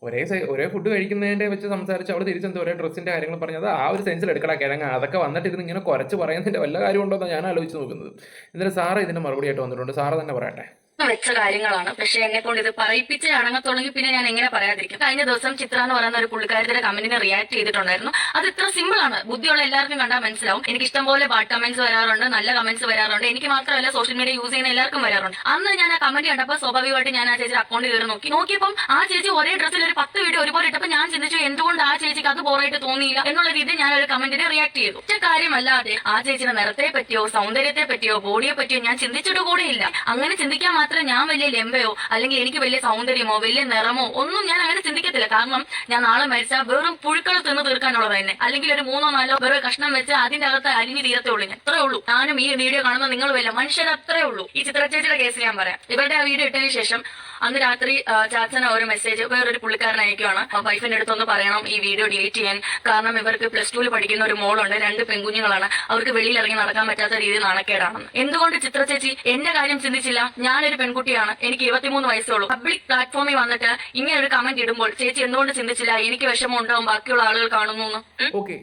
ഒരേ ഫുഡ് കഴിക്കുന്നതിൻ്റെ വെച്ച് സംസാരിച്ച് അവൾ തിരിച്ചെന്ത് ഒരേ ഡ്രസ്സിൻ്റെ കാര്യങ്ങൾ പറഞ്ഞത് ആ ഒരു സെൻസിൽ എടുക്കടാ കിഴങ്ങ. അതൊക്കെ വന്നിട്ട് ഇതിന് ഇങ്ങനെ കുറച്ച് പറയുന്നതിൻ്റെ വല്ല കാര്യമുണ്ടോ എന്നാണ് ഞാൻ ആലോചിച്ച് നോക്കുന്നത്. എന്നിട്ട് സാറ് ഇതിൻ്റെ മറുപടി ആയിട്ട് വന്നിട്ടുണ്ട്. സാറ് തന്നെ പറയട്ടെ. വെച്ച കാര്യങ്ങളാണ്. പക്ഷെ എന്നെ കൊണ്ട് ഇത് പറയിപ്പിച്ച് അടങ്ങത്തുള്ളെങ്കിൽ പിന്നെ ഞാൻ എങ്ങനെ പറയാതിരിക്കും. കഴിഞ്ഞ ദിവസം ചിത്ര എന്ന് പറയുന്ന ഒരു പുള്ളിക്കാരത്തിന്റെ കമന്റിനെ റിയാക്ട് ചെയ്തിട്ടുണ്ടായിരുന്നു. അത് ഇത്ര സിമ്പിൾ ആണ്, ബുദ്ധിയുള്ള എല്ലാവർക്കും കണ്ടാൽ മനസ്സിലാവും. എനിക്ക് ഇഷ്ടംപോലെ ബാഡ് കമന്റ്സ് വരാറുണ്ട്, നല്ല കമന്റ്സ് വരാറുണ്ട്. എനിക്ക് മാത്രമല്ല സോഷ്യൽ മീഡിയ യൂസ് ചെയ്യുന്ന എല്ലാവർക്കും വരാറുണ്ട്. അന്ന് ഞാൻ ആ കമന്റ് കണ്ടപ്പോൾ സ്വാഭാവികമായിട്ട് ഞാൻ ആ ചേച്ചി അക്കൗണ്ട് കയറി നോക്കിയപ്പം ആ ചേച്ചി ഒരേ ഡ്രസ്സിൽ ഒരു 10 വീഡിയോ ഒരുപോലെ ഇട്ടപ്പോൾ ഞാൻ ചിന്തിച്ചു എന്തുകൊണ്ട് ആ ചേച്ചിക്ക് അത് ബോറായിട്ട് തോന്നിയില്ല എന്നുള്ള രീതിയിൽ ഞാൻ ഒരു കമന്റിനെ റിയാക്ട് ചെയ്തു. ഒറ്റ കാര്യമല്ലാതെ ആ ചേച്ചിയുടെ നിറത്തെ പറ്റിയോ സൗന്ദര്യത്തെ പറ്റിയോ ബോഡിയെ പറ്റിയോ ഞാൻ ചിന്തിച്ചിട്ട് കൂടെയില്ല. അങ്ങനെ ചിന്തിക്കാൻ മാത്രം ഞാൻ വലിയ ലെമ്പയോ അല്ലെങ്കിൽ എനിക്ക് വലിയ സൗന്ദര്യമോ വലിയ നിറമോ ഒന്നും ഞാൻ അങ്ങനെ ചിന്തിക്കത്തില്ല. കാരണം ഞാൻ നാളെ മരിച്ചാൽ വെറും പുഴുക്കൾ തിന്ന് തീർക്കാനുള്ളത് തന്നെ, അല്ലെങ്കിൽ ഒരു 3 or 4 വെറും കഷ്ണം വെച്ച് അതിന്റെ അകത്ത് അരിഞ്ഞു തീരത്തേ ഉള്ളൂ. ഞാൻ അത്രേ ഉള്ളൂ. ഞാനും ഈ വീഡിയോ കാണുന്ന നിങ്ങളുമല്ല, മനുഷ്യർ അത്രേ ഉള്ളൂ. ഈ ചിത്രചേച്ചിയുടെ കേസ് ഞാൻ പറയാം. ഇവരുടെ ആ വീഡിയോ ഇട്ടതിന് ശേഷം അന്ന് രാത്രി ചാച്ചന ഒരു മെസ്സേജ് വേറൊരു പുള്ളിക്കാരൻ അയക്കുവാണ്, വൈഫിന്റെ അടുത്തൊന്ന് പറയണം ഈ വീഡിയോ ഡിലീറ്റ് ചെയ്യാൻ. കാരണം ഇവർക്ക് +2 പഠിക്കുന്ന ഒരു മോളുണ്ട്, 2 പെൺകുഞ്ഞുങ്ങളാണ്, അവർക്ക് വെളിയിൽ ഇറങ്ങി നടക്കാൻ പറ്റാത്ത രീതിയിൽ നാണക്കേടാണെന്ന്. എന്തുകൊണ്ട് ചിത്രചേച്ചി എന്റെ കാര്യം ചിന്തിച്ചില്ല? ഞാനൊരു പെൺകുട്ടിയാണ്, എനിക്ക് 23 വയസ്സുള്ളൂ. പബ്ലിക് പ്ലാറ്റ്ഫോമിൽ വന്നിട്ട് ഇങ്ങനെ ഒരു കമന്റ് ഇടുമ്പോൾ ചേച്ചി എന്തുകൊണ്ട് ചിന്തിച്ചില്ല എനിക്ക് വിഷമം ഉണ്ടാവും ബാക്കിയുള്ള ആളുകൾ കാണുന്നു? ഓക്കെ,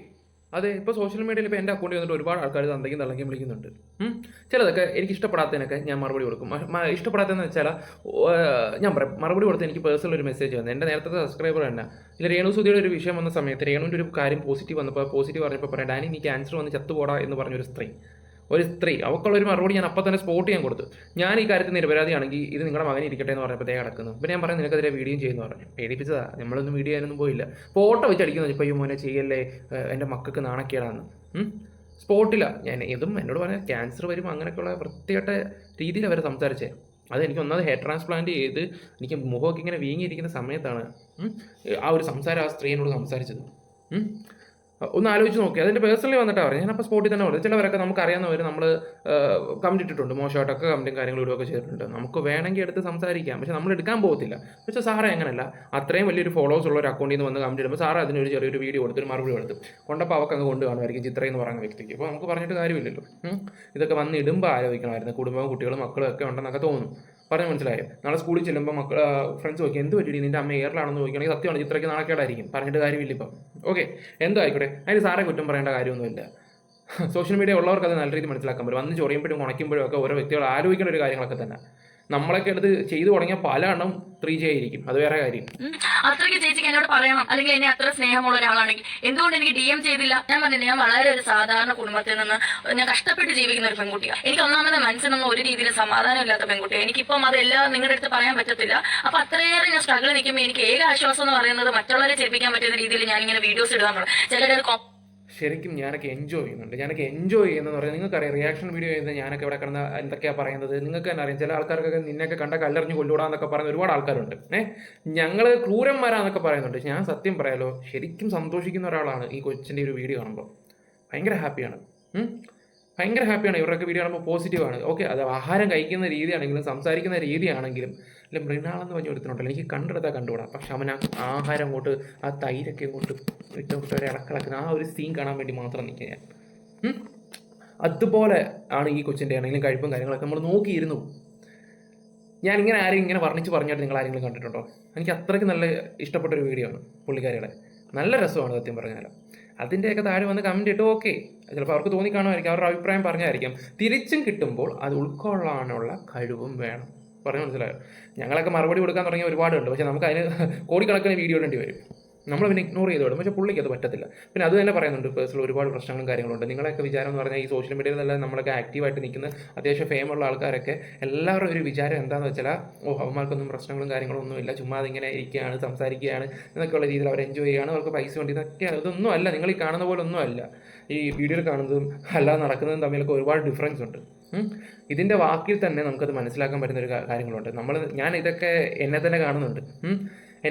അതെ. ഇപ്പോൾ സോഷ്യൽ മീഡിയയിൽ ഇപ്പോൾ എൻ്റെ അക്കൗണ്ടിൽ വന്നിട്ട് ഒരുപാട് ആൾക്കാർ തന്തയ്ക്കും തള്ളയ്ക്കും വിളിക്കുന്നുണ്ട്. ചിലതൊക്കെ എനിക്ക് ഇഷ്ടപ്പെടാത്തതിനൊക്കെ ഞാൻ മറുപടി കൊടുക്കും. ഇഷ്ടപ്പെടാത്തതെന്ന് വെച്ചാൽ ഞാൻ പറയാം, മറുപടി കൊടുത്ത് എനിക്ക് പേഴ്സണൽ ഒരു മെസ്സേജ് വന്നു. എൻ്റെ നേരത്തെ സബ്സ്ക്രൈബർ തന്നെ ഇല്ല, രേണുസുതിയുടെ ഒരു വിഷയം വന്ന സമയത്ത് രേണുവിൻ്റെ ഒരു കാര്യം പോസിറ്റീവ് പറഞ്ഞപ്പോൾ പറയാം, ഡാനി നീ ക്യാൻസർ വന്ന് ചത്തുപോടാ എന്ന് പറഞ്ഞൊരു സ്ത്രീ അവൾക്കുള്ളൊരു മറുപടി ഞാൻ അപ്പം തന്നെ സ്പോട്ട് ചെയ്യാൻ കൊടുത്തു. ഞാൻ ഈ കാര്യത്തിൽ നിരപരാധിയാണെങ്കിൽ ഇത് നിങ്ങളുടെ മകൻ ഇരിക്കട്ടെ എന്ന് പറഞ്ഞപ്പോൾ കിടക്കുന്നു. പിന്നെ ഞാൻ പറഞ്ഞു നിനക്കെതിരെ വീഡിയോ ചെയ്യുന്നു പറഞ്ഞു. പേടിപ്പിച്ചതാ, നമ്മളൊന്നും വീഡിയോ ചെയ്യാനൊന്നും പോയില്ല. ഫോട്ടോ വെച്ച് അടിക്കുന്നു. ഇപ്പോൾ ഈ മോനെ ചെയ്യല്ലേ, എൻ്റെ മക്കൾക്ക് നാണക്കേടാന്ന്. സ്പോട്ടില്ല. ഞാൻ ഇതും എന്നോട് പറഞ്ഞാൽ ക്യാൻസർ വരും അങ്ങനെയൊക്കെയുള്ള വൃത്തികെട്ട രീതിയിൽ അവർ സംസാരിച്ചേ. അതെനിക്ക് ഒന്നാമത് ഹെയർ ട്രാൻസ്പ്ലാന്റ് ചെയ്ത് എനിക്ക് മുഖമൊക്കെ ഇങ്ങനെ വീങ്ങിയിരിക്കുന്ന സമയത്താണ് ആ ഒരു സംസാരം ആ സ്ത്രീയോട് സംസാരിച്ചത്. ഒന്ന് ആലോചിച്ച് നോക്കി. അതിൻ്റെ പേഴ്സണലി വന്നിട്ടാണ് പറഞ്ഞത്. ഞാനപ്പോൾ സ്പോട്ടിൽ തന്നെ പറഞ്ഞു. ചിലവരൊക്കെ നമുക്കറിയാവുന്നവർ നമ്മൾ കമൻറ്റ് ഇട്ടിട്ടുണ്ട്, മോശമായിട്ടൊക്കെ കമൻറ്റും കാര്യങ്ങളും ഇടുകയൊക്കെ ചെയ്തിട്ടുണ്ട്. നമുക്ക് വേണമെങ്കിൽ എടുത്ത് സംസാരിക്കാം, പക്ഷെ നമ്മൾ എടുക്കാൻ പോകത്തില്ല. പക്ഷേ സാറ് അങ്ങനെയല്ല, അത്രയും വലിയൊരു ഫോളോവേഴ്സ് ഉള്ള ഒരു അക്കൗണ്ടിൽ നിന്ന് വന്ന് കമൻറ്റ് ഇടുമ്പോൾ സാറ് അതിനൊരു ചെറിയൊരു വീഡിയോ കൊടുത്തൊരു മറുപടി കൊടുത്ത് കൊണ്ടപ്പോൾ അവർക്ക് അങ്ങ് കൊണ്ട് കാണുമായിരിക്കും ചിത്ര എന്ന് പറയുന്ന വ്യക്തിക്ക്. അപ്പോൾ നമുക്ക് പറഞ്ഞിട്ട് കാര്യമില്ലല്ലോ. ഇതൊക്കെ വന്ന് ഇടുമ്പോൾ ആലോചിക്കണമായിരുന്നു. കുടുംബവും കുട്ടികളും മക്കളും ഒക്കെ ഉണ്ടെന്നൊക്കെ തോന്നും. പറഞ്ഞ് മനസ്സിലായോ? നാളെ സ്കൂളിൽ ചെല്ലുമ്പോൾ ഫ്രണ്ട്സ് നോക്കി എന്ത് പറ്റി നിൻ്റെ അമ്മ എയറിലാണെന്ന് ചോദിക്കുകയാണെങ്കിൽ സത്യമാണ് ചിത്രയ്ക്ക് നാണക്കേടായിരിക്കും. പറഞ്ഞിട്ട് കാര്യമില്ല. ഇപ്പം ഓക്കെ, എന്തോ ആയിക്കോട്ടെ, അതിന് സാറെ കുറ്റം പറയേണ്ട കാര്യമൊന്നുമില്ല. സോഷ്യൽ മീഡിയ ഉള്ളവർക്ക് അത് നല്ല രീതിയിൽ മനസ്സിലാക്കാൻ പറ്റും. വന്ന് ചൊറിയുമ്പോഴും ഉണയ്ക്കുമ്പോഴും ഒക്കെ ഓരോ വ്യക്തികൾ ആലോചിക്കേണ്ട ഒരു കാര്യങ്ങളൊക്കെ തന്നെ. നമ്മളൊക്കെ എടുത്ത് ചെയ്തു തുടങ്ങിയ പല എണ്ണം 3G ആയിരിക്കും, അത് വേറെ കാര്യം. അത്രയ്ക്ക് ചേച്ചിക്ക് എന്നോട് പറയണം, അല്ലെങ്കിൽ എന്നെ അത്ര സ്നേഹമുള്ള ഒരാളാണെങ്കിൽ എന്തുകൊണ്ട് എനിക്ക് DM ചെയ്തില്ല? ഞാൻ പറഞ്ഞില്ല, ഞാൻ വളരെ ഒരു സാധാരണ കുടുംബത്തിൽ നിന്ന് ഞാൻ കഷ്ടപ്പെട്ട് ജീവിക്കുന്ന ഒരു പെൺകുട്ടിയാണ്. എനിക്ക് ഒന്നാമത് മനസ്സിനൊന്നും ഒരു രീതിയിലും സമാധാനം ഇല്ലാത്ത പെൺകുട്ടിയാണ്. എനിക്കിപ്പം അതെല്ലാം നിങ്ങളുടെ അടുത്ത് പറയാൻ പറ്റത്തില്ല. അപ്പൊ അത്രയേറെ ഞാൻ സ്ട്രഗിൾ നിൽക്കുമ്പോൾ എനിക്ക് ഏക ആശ്വാസം എന്ന് പറയുന്നത് മറ്റുള്ളവരെ ചെയ്യിപ്പിക്കാൻ പറ്റുന്ന രീതിയിൽ ഞാൻ ഇങ്ങനെ വീഡിയോസ് ഇടാറുണ്ട്. ചിലരത് ശരിക്കും ഞാനൊക്കെ എൻജോയ് ചെയ്യുന്നുണ്ട്. ഞാനൊക്കെ എൻജോയ് ചെയ്യുന്നതെന്ന് പറഞ്ഞാൽ നിങ്ങൾക്കറിയാം, റിയാക്ഷൻ വീഡിയോ ചെയ്യുന്നത് ഞാനൊക്കെ ഇവിടെ കിടന്ന എന്തൊക്കെയാണ് പറയുന്നത് നിങ്ങൾക്ക് തന്നെ അറിയാം. ചില ആൾക്കാർക്കൊക്കെ നിന്നെയൊക്കെ കണ്ട കല്ലെറിഞ്ഞ് കൊണ്ടുവിടാന്നൊക്കെ പറയുന്ന ഒരുപാട് ആൾക്കാരുണ്ട്. ഞങ്ങൾ ക്രൂരന്മാരാന്നൊക്കെ പറയുന്നുണ്ട്. ഞാൻ സത്യം പറയാലോ, ശരിക്കും സന്തോഷിക്കുന്ന ഒരാളാണ് ഈ കൊച്ചിൻ്റെ ഒരു വീഡിയോ കാണുമ്പോൾ. ഭയങ്കര ഹാപ്പിയാണ്. ഇവരൊക്കെ വീഡിയോ കാണുമ്പോൾ പോസിറ്റീവാണ്. ഓക്കെ, അത് ആഹാരം കഴിക്കുന്ന രീതിയാണെങ്കിലും സംസാരിക്കുന്ന രീതിയാണെങ്കിലും അല്ല, മൃണാളെന്ന് പറഞ്ഞ് കൊടുത്തിട്ടുണ്ടല്ലോ, എനിക്ക് കണ്ടെടുത്താൽ കണ്ടുകൂടാ. പക്ഷെ അവൻ ആ ആഹാരം അങ്ങോട്ട് ആ തൈരൊക്കെ അങ്ങോട്ട് ഇട്ടോട്ട് ഒരു ഇളക്കിളക്കുന്ന ആ ഒരു സീൻ കാണാൻ വേണ്ടി മാത്രം നിൽക്കുക ഞാൻ. അതുപോലെ ആണ് ഈ കൊച്ചിൻ്റെ ആണെങ്കിലും കഴിപ്പും കാര്യങ്ങളൊക്കെ നമ്മൾ നോക്കിയിരുന്നു. ഞാനിങ്ങനെ ആരെയും ഇങ്ങനെ വർണ്ണിച്ച് പറഞ്ഞായിട്ട് നിങ്ങൾ ആരെങ്കിലും കണ്ടിട്ടുണ്ടോ? എനിക്ക് അത്രയ്ക്ക് നല്ല ഇഷ്ടപ്പെട്ടൊരു വീഡിയോ ആണ് പുള്ളിക്കാരിയുടെ. നല്ല രസമാണ് സത്യം പറഞ്ഞാൽ. അതിൻ്റെയൊക്കെ താഴെ വന്ന് കമൻറ്റ് ഇട്ട് ഓക്കെ, ചിലപ്പോൾ അവർക്ക് തോന്നിക്കാണുമായിരിക്കും, അവരുടെ അഭിപ്രായം പറഞ്ഞായിരിക്കും. തിരിച്ചും കിട്ടുമ്പോൾ അത് ഉൾക്കൊള്ളാനുള്ള കഴിവും വേണം. പറഞ്ഞു മനസ്സിലായോ? ഞങ്ങളൊക്കെ മറുപടി കൊടുക്കാൻ തുടങ്ങിയ ഒരുപാടുണ്ട്. പക്ഷേ നമുക്ക് അതിന് കോടിക്കണക്കിന് വീഡിയോ ഇടേണ്ടി വരും. നമ്മൾ പിന്നെ ഇഗ്നോർ ചെയ്ത് വിടും. പക്ഷേ പുള്ളിക്ക് അത് പറ്റത്തില്ല. പിന്നെ അത് തന്നെ പറയുന്നുണ്ട്, പേഴ്സണൽ ഒരുപാട് പ്രശ്നങ്ങളും കാര്യങ്ങളുണ്ട്. നിങ്ങളൊക്കെ വിചാരം എന്ന് പറഞ്ഞാൽ ഈ സോഷ്യൽ മീഡിയയിൽ നല്ല നമ്മളൊക്കെ ആക്റ്റീവായിട്ട് നിൽക്കുന്ന അത്യാവശ്യം ഫെയിമുള്ള ആൾക്കാരൊക്കെ എല്ലാവരും ഒരു വിചാരം എന്താണെന്ന് വെച്ചാൽ അവന്മാർക്കൊന്നും പ്രശ്നങ്ങളും കാര്യങ്ങളും ഒന്നും ഇല്ല, ചുമ്മാ അതിങ്ങനെ ഇരിക്കുകയാണ്, സംസാരിക്കുകയാണ് എന്നൊക്കെയുള്ള രീതിയിൽ അവർ എൻജോയ് ചെയ്യുകയാണ്, അവർക്ക് പൈസ വേണ്ടി ഇതൊക്കെയാണ്. ഇതൊന്നും അല്ല, നിങ്ങൾ ഈ കാണുന്ന പോലെ ഒന്നും അല്ല. ഈ വീഡിയോയിൽ കാണുന്നതും അല്ലാതെ നടക്കുന്നതും തമ്മിലൊക്കെ ഒരുപാട് ഡിഫറൻസ് ഉണ്ട്. ഇതിൻ്റെ വാക്കിൽ തന്നെ നമുക്കത് മനസ്സിലാക്കാൻ പറ്റുന്നൊരു കാര്യങ്ങളുണ്ട്. ഞാൻ ഇതൊക്കെ എന്നെ തന്നെ കാണുന്നുണ്ട്.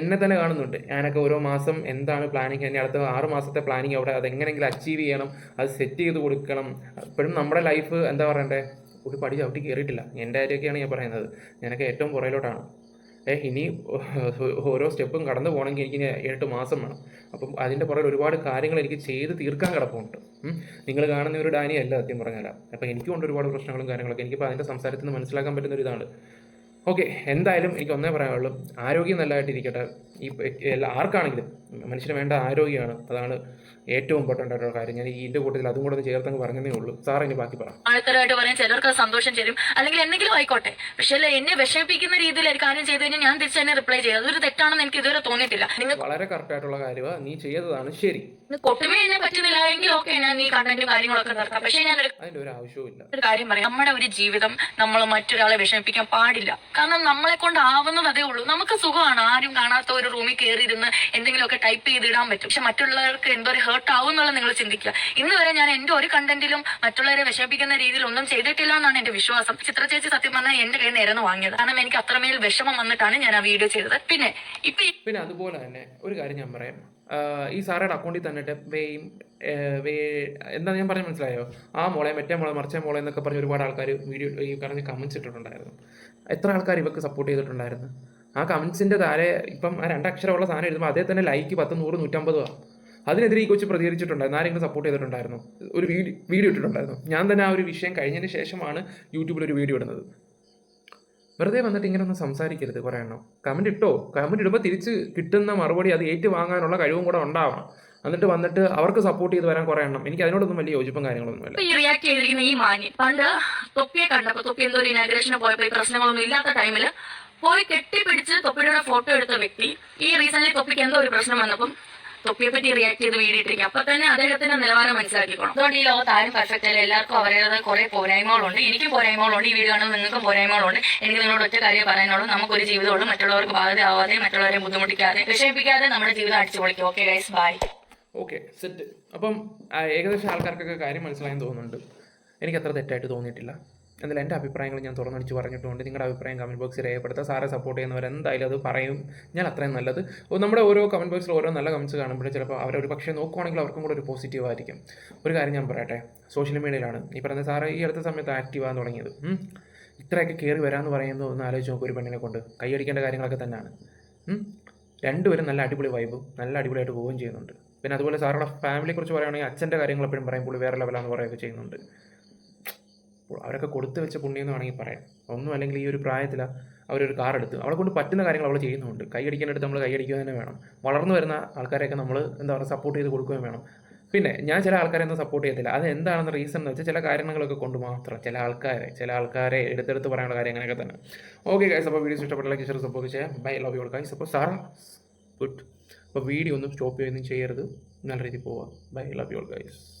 ഞാനൊക്കെ ഓരോ മാസം എന്താണ് പ്ലാനിങ്, എന്നെ അടുത്ത 6 മാസത്തെ പ്ലാനിങ് അവിടെ അതെങ്ങനെയെങ്കിലും അച്ചീവ് ചെയ്യണം, അത് സെറ്റ് ചെയ്ത് കൊടുക്കണം. ഇപ്പോഴും നമ്മുടെ ലൈഫ് എന്താ പറയണ്ടേ, ഒരു പടി ചവിട്ടി കയറിയിട്ടില്ല. എൻ്റെ കാര്യമൊക്കെയാണ് ഞാൻ പറയുന്നത്. ഞാനൊക്കെ ഏറ്റവും പുറയിലോട്ടാണ്. ഇനി ഓരോ സ്റ്റെപ്പും കടന്നു പോകണമെങ്കിൽ എനിക്ക് 8 മാസം വേണം. അപ്പം അതിൻ്റെ പുറകിൽ ഒരുപാട് കാര്യങ്ങൾ എനിക്ക് ചെയ്ത് തീർക്കാൻ കിടപ്പുണ്ട്. നിങ്ങൾ കാണുന്ന ഒരു ഡാനി അല്ല സത്യം പറഞ്ഞാൽ. അപ്പം എനിക്കും ഉണ്ട് ഒരുപാട് പ്രശ്നങ്ങളും കാര്യങ്ങളൊക്കെ. എനിക്കിപ്പോൾ അതിൻ്റെ സംസാരത്തിൽ നിന്ന് മനസ്സിലാക്കാൻ പറ്റുന്ന ഒരു ഇതാണ്. ഓക്കെ, എന്തായാലും എനിക്ക് ഒന്നേ പറയാനുള്ളൂ, ആരോഗ്യം നല്ലതായിട്ടിരിക്കട്ടെ. ഈ ആർക്കാണെങ്കിലും മനുഷ്യന് വേണ്ട ആരോഗ്യമാണ്, അതാണ് ഏറ്റവും ഇമ്പോർട്ടൻ്റ് ആയിട്ടുള്ള കാര്യം. ഞാൻ ഇതിൻ്റെ കൂട്ടത്തിൽ അതും കൂടെ ഒന്ന് ചേർത്തങ്ങ് പറഞ്ഞതേ ഉള്ളൂ. സാർ ഇനി ബാക്കി പറ. ആൾക്കാരായിട്ട് പറയാൻ ചിലർക്ക് അത് സന്തോഷം തരും, അല്ലെങ്കിൽ എന്തെങ്കിലും ആയിക്കോട്ടെ. പക്ഷേ എന്നെ വിഷമിപ്പിക്കുന്ന രീതിയിൽ ഒരു കാര്യം ചെയ്ത് കഴിഞ്ഞാൽ ഞാൻ തിരിച്ച് തന്നെ റിപ്ലൈ ചെയ്യും. അതൊരു തെറ്റാണെന്ന് എനിക്ക് ഇതുവരെ തോന്നിയിട്ടില്ല. നിങ്ങൾ വളരെ കറക്റ്റായിട്ടുള്ള കാര്യമാണ്, നീ ചെയ്തതാണ് ശരി. കൊട്ടുമേ എന്നെ പറ്റുന്നില്ല എങ്കിൽ ഓക്കെ, ഞാൻ ഈ കണ്ടന്റും കാര്യങ്ങളൊക്കെ നിർത്താം. പക്ഷേ ഞാൻ അതിൻ്റെ ഒരു ആവശ്യവും ഒരു കാര്യം പറയാം, നമ്മുടെ ഒരു ജീവിതം നമ്മൾ മറ്റൊരാളെ വിഷമിപ്പിക്കാൻ പാടില്ല. കാരണം നമ്മളെ കൊണ്ടാവുന്നത് അതേ ഉള്ളൂ. നമുക്ക് സുഖമാണ്, ആരും കാണാത്ത ഒരു റൂമിൽ കയറിയിരുന്ന് എന്തെങ്കിലുമൊക്കെ ടൈപ്പ് ചെയ്തിടാൻ പറ്റും. പക്ഷെ മറ്റുള്ളവർക്ക് എന്തോ ഒരു ഹേർട്ട് ആവും എന്നുള്ളത് നിങ്ങൾ ചിന്തിക്കുക. ഇന്ന് വരെ ഞാൻ എന്റെ ഒരു കണ്ടന്റിലും മറ്റുള്ളവരെ വിഷമിപ്പിക്കുന്ന രീതിയിൽ ഒന്നും ചെയ്തിട്ടില്ല എന്നാണ് എന്റെ വിശ്വാസം. ചിത്ര ചേച്ചി സത്യം പറഞ്ഞാൽ എന്റെ കയ്യിൽ നിരന്ന് വാങ്ങിയത്, കാരണം എനിക്ക് അത്രമേൽ വിഷമം വന്നിട്ടാണ് ഞാൻ ആ വീഡിയോ ചെയ്തത്. പിന്നെ അതുപോലെ തന്നെ ഒരു കാര്യം ഞാൻ പറയാം, ഈ സാറയുടെ അക്കൗണ്ടിൽ തന്നിട്ട് എന്താ ഞാൻ പറഞ്ഞ മനസ്സിലായോ, ആ മോളെ മറ്റേ മോളെ മറിച്ച മോളെ എന്നൊക്കെ പറഞ്ഞ് ഒരുപാട് ആൾക്കാർ വീഡിയോ ഈ പറഞ്ഞ് കമൻസ് ഇട്ടിട്ടുണ്ടായിരുന്നു. എത്ര ആൾക്കാർ ഇവർക്ക് സപ്പോർട്ട് ചെയ്തിട്ടുണ്ടായിരുന്നു. ആ കമൻസിൻ്റെ താഴെ ഇപ്പം ആ 2 അക്ഷരമുള്ള സാധനം എഴുതുമ്പോൾ അതേ തന്നെ ലൈക്ക് 10, 100, 150 അതിനെതിരെ ഈ കൊച്ചു പ്രതികരിച്ചിട്ടുണ്ടായിരുന്നു. ആരെങ്കിലും സപ്പോർട്ട് ചെയ്തിട്ടുണ്ടായിരുന്നു, ഒരു വീഡിയോ ഇട്ടിട്ടുണ്ടായിരുന്നു. ഞാൻ തന്നെ ആ ഒരു വിഷയം കഴിഞ്ഞതിന് ശേഷമാണ് യൂട്യൂബിൽ ഒരു വീഡിയോ ഇടുന്നത്. വെറുതെ വന്നിട്ട് ഇങ്ങനെ ഒന്നും സംസാരിക്കരുത്. കുറേ എണ്ണം കമൻറ്റ് ഇട്ടോ, കമൻറ്റ് ഇടുമ്പോൾ തിരിച്ച് കിട്ടുന്ന മറുപടി അത് ഏറ്റു വാങ്ങാനുള്ള കഴിവും കൂടെ ഉണ്ടാവണം. എന്നിട്ട് വന്നിട്ട് അവർക്ക് സപ്പോർട്ട് ചെയ്ത് വരാൻ കുറേ എണ്ണം. എനിക്ക് അതിനോടൊന്നും വലിയ യോജിപ്പും കാര്യങ്ങളൊന്നുമില്ല. റിയാക്ട് ചെയ്തിരിക്കുന്ന ഈ മാന്യൻ പണ്ട് തൊപ്പിയെ കണ്ടപ്പോൾ, തൊപ്പി എന്തോ ഒരു ഇനാഗ്രേഷന് പോയപ്പോൾ ഈ പ്രശ്നങ്ങളൊന്നും ഇല്ലാത്ത ടൈമിൽ പോയി കെട്ടിപ്പിടിച്ച് തൊപ്പിയുടെ ഫോട്ടോ എടുത്ത വ്യക്തി ഈ റീസെന്റ് തൊപ്പിക്ക് എന്തോ ഒരു പ്രശ്നം വന്നപ്പം തൊപ്പിയെ പറ്റി റിയാക്ട് ചെയ്ത് വീഡിയോ ഇട്ടിരിക്കും. അപ്പൊ തന്നെ അദ്ദേഹത്തിന്റെ നിലവാരം മനസ്സിലാക്കിക്കോണം. അതുകൊണ്ട് ഈ ലോകത്ത് ആരും പെർഫെക്റ്റ് അല്ല, എല്ലാവർക്കും അവരുടെ കുറെ പോരായ്മകളുണ്ട്. എനിക്കും പോരായ്മകളുണ്ട്, ഈ വീഡിയോ കാണുമ്പോൾ നിങ്ങൾക്കും പോരായ്മകളുണ്ട്. എനിക്ക് നിങ്ങളോട് ഒറ്റ കാര്യം പറയാനുള്ളൂ, നമുക്കൊരു ജീവിതമുള്ളൂ. മറ്റുള്ളവർക്ക് ബാധ്യത ആവാതെ, മറ്റുള്ളവരെ ബുദ്ധിമുട്ടിക്കാതെ, വിഷമിപ്പിക്കാതെ നമ്മുടെ ജീവിതം അടിച്ചു പൊളിക്കും. Okay guys, bye. Okay, set. അപ്പം ഏകദേശം ആൾക്കാർക്കൊക്കെ കാര്യം മനസ്സിലായെന്ന് തോന്നുന്നുണ്ട്. എനിക്ക് അത്ര തെറ്റായിട്ട് തോന്നിയിട്ടില്ല. എന്നാലും എൻ്റെ അഭിപ്രായങ്ങൾ ഞാൻ തുറന്നടിച്ച് പറഞ്ഞിട്ടുണ്ട്. നിങ്ങളുടെ അഭിപ്രായം കമൻറ്റ് ബോക്സിൽ രേഖപ്പെടുത്തുക. സാറെ സപ്പോർട്ട് ചെയ്യുന്നവർ എന്തായാലും അത് പറയും, ഞാൻ അത്രയും നല്ലത്. നമ്മുടെ ഓരോ കമൻറ്റ് ബോക്സിൽ ഓരോ നല്ല കമൻറ്റ്സ് കാണുമ്പോൾ ചിലപ്പോൾ അവരൊരു പക്ഷേ നോക്കുവാണെങ്കിൽ അവർക്കും കൂടെ ഒരു പോസിറ്റീവ് ആയിരിക്കും. ഒരു കാര്യം ഞാൻ പറയട്ടെ, സോഷ്യൽ മീഡിയയിലാണ് ഈ പറയുന്നത് സാറ് ഈ അടുത്ത സമയത്ത് ആക്റ്റീവാകാൻ തുടങ്ങിയത്. ഇത്രയൊക്കെ കയറി വരാമെന്ന് പറയുന്നത് ഒന്ന് ആലോചിച്ച് നോക്കും. ഒരു പെണ്ണിനെ കൊണ്ട് കൈയടിക്കേണ്ട കാര്യങ്ങളൊക്കെ തന്നെയാണ്. രണ്ടുപേരും നല്ല അടിപൊളി വൈബും നല്ല അടിപൊളിയായിട്ട് പോവുകയും ചെയ്യുന്നുണ്ട്. പിന്നെ അതുപോലെ സാറുടെ ഫാമിലിയെക്കുറിച്ച് പറയുകയാണെങ്കിൽ അച്ഛൻ്റെ കാര്യങ്ങൾ എപ്പോഴും പറയും, പുള്ളി വേറെ ലെവലാണെന്ന് പറയുകയൊക്കെ ചെയ്യുന്നുണ്ട്. അവരൊക്കെ കൊടുത്തു വെച്ച പുണ്യം എന്ന് വേണമെങ്കിൽ പറയാം. ഒന്നും അല്ലെങ്കിൽ ഈ ഒരു പ്രായത്തിൽ അവരൊരു കാർ എടുത്ത് അവളെ കൊണ്ട് പറ്റുന്ന കാര്യങ്ങൾ അവൾ ചെയ്യുന്നുണ്ട്. കൈയടിക്കേണ്ടടുത്ത് നമ്മൾ കൈയടിക്കുക തന്നെ വേണം. വളർന്നു വരുന്ന ആൾക്കാരെയൊക്കെ നമ്മൾ എന്താ പറയുക സപ്പോർട്ട് ചെയ്ത് കൊടുക്കുകയും വേണം. പിന്നെ ഞാൻ ചില ആൾക്കാരെയൊന്നും സപ്പോർട്ട് ചെയ്യത്തില്ല. അത് എന്താണെന്ന് റീസൺ എന്ന് വെച്ചാൽ ചില കാരണങ്ങളൊക്കെ കൊണ്ട് മാത്രം ചില ആൾക്കാരെ എടുത്തെടുത്ത് പറയാനുള്ള കാര്യം അങ്ങനെയൊക്കെ തന്നെ. ഓക്കെ ഗൈസ്, അപ്പോൾ വീഡിയോസ് ഇഷ്ടപ്പെട്ട ലൈക്ക് ഷെയർ സപ്പോർട്ട് ചെയ്യാം. Bye, love you guys. അപ്പോൾ സാറാ ഗുഡ്. അപ്പോൾ വീഡിയോ ഒന്നും സ്റ്റോപ്പ് ചെയ്യുകയൊന്നും ചെയ്യരുത്, നല്ല രീതിയിൽ പോവാം. Bye, love you guys.